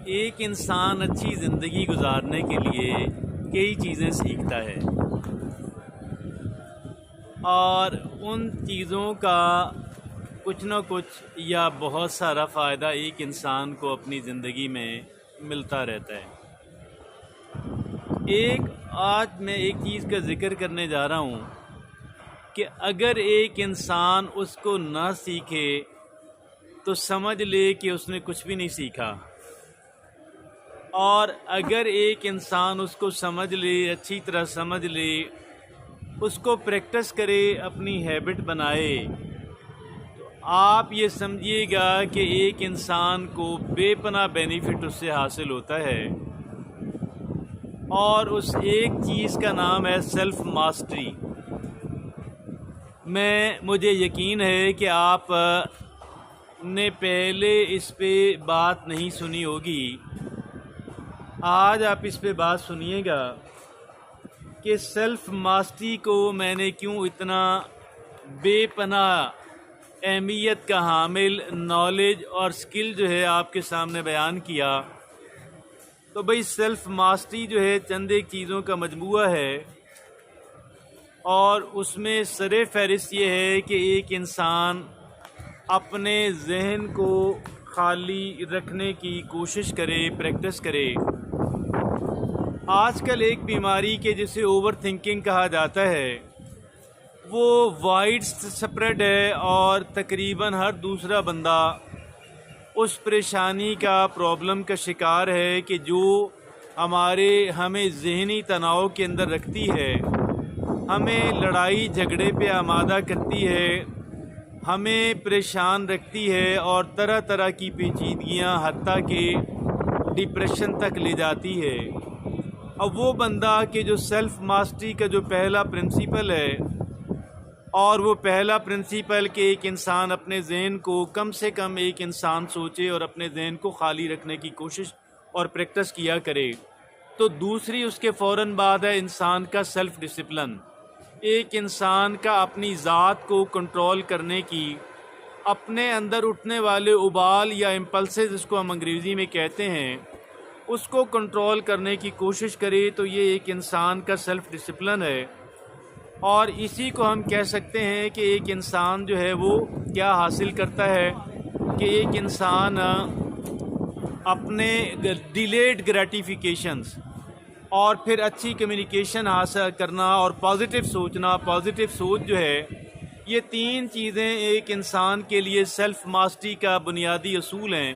ایک انسان اچھی زندگی گزارنے کے لیے کئی چیزیں سیکھتا ہے اور ان چیزوں کا کچھ نہ کچھ یا بہت سارا فائدہ ایک انسان کو اپنی زندگی میں ملتا رہتا ہے۔ آج میں ایک چیز کا ذکر کرنے جا رہا ہوں کہ اگر ایک انسان اس کو نہ سیکھے تو سمجھ لے کہ اس نے کچھ بھی نہیں سیکھا، اور اگر ایک انسان اس کو سمجھ لے، اچھی طرح سمجھ لے، اس کو پریکٹس کرے، اپنی ہیبٹ بنائے، تو آپ یہ سمجھیے گا کہ ایک انسان کو بے پناہ بینیفٹ اس سے حاصل ہوتا ہے، اور اس ایک چیز کا نام ہے سیلف ماسٹری۔ مجھے یقین ہے کہ آپ نے پہلے اس پہ بات نہیں سنی ہوگی، آج آپ اس پہ بات سنیے گا کہ سیلف ماسٹری کو میں نے کیوں اتنا بے پناہ اہمیت کا حامل نالج اور سکل جو ہے آپ کے سامنے بیان کیا۔ تو بھئی سیلف ماسٹری جو ہے چند ایک چیزوں کا مجموعہ ہے، اور اس میں سر فہرست یہ ہے کہ ایک انسان اپنے ذہن کو خالی رکھنے کی کوشش کرے، پریکٹس کرے۔ آج کل ایک بیماری کے جسے اوور تھنکنگ کہا جاتا ہے، وہ وائڈ سپریڈ ہے، اور تقریباً ہر دوسرا بندہ اس پریشانی کا، پرابلم کا شکار ہے کہ جو ہمیں ذہنی تناؤ کے اندر رکھتی ہے، ہمیں لڑائی جھگڑے پہ آمادہ کرتی ہے، ہمیں پریشان رکھتی ہے، اور طرح طرح کی پیچیدگیاں حتیٰ کہ ڈپریشن تک لے جاتی ہے۔ اب وہ بندہ کہ جو سیلف ماسٹری کا جو پہلا پرنسپل ہے، اور وہ پہلا پرنسپل کہ ایک انسان اپنے ذہن کو کم سے کم ایک انسان سوچے اور اپنے ذہن کو خالی رکھنے کی کوشش اور پریکٹس کیا کرے، تو دوسری اس کے فوراً بعد ہے انسان کا سیلف ڈسپلن۔ ایک انسان کا اپنی ذات کو کنٹرول کرنے کی، اپنے اندر اٹھنے والے ابال یا امپلسز، اس کو ہم انگریزی میں کہتے ہیں، اس کو کنٹرول کرنے کی کوشش کرے، تو یہ ایک انسان کا سیلف ڈسپلن ہے۔ اور اسی کو ہم کہہ سکتے ہیں کہ ایک انسان جو ہے وہ کیا حاصل کرتا ہے کہ ایک انسان اپنے ڈیلیڈ گریٹیفیکیشنز اور پھر اچھی کمیونیکیشن حاصل کرنا اور پازیٹیو سوچنا، پازیٹیو سوچ جو ہے، یہ تین چیزیں ایک انسان کے لیے سیلف ماسٹری کا بنیادی اصول ہیں۔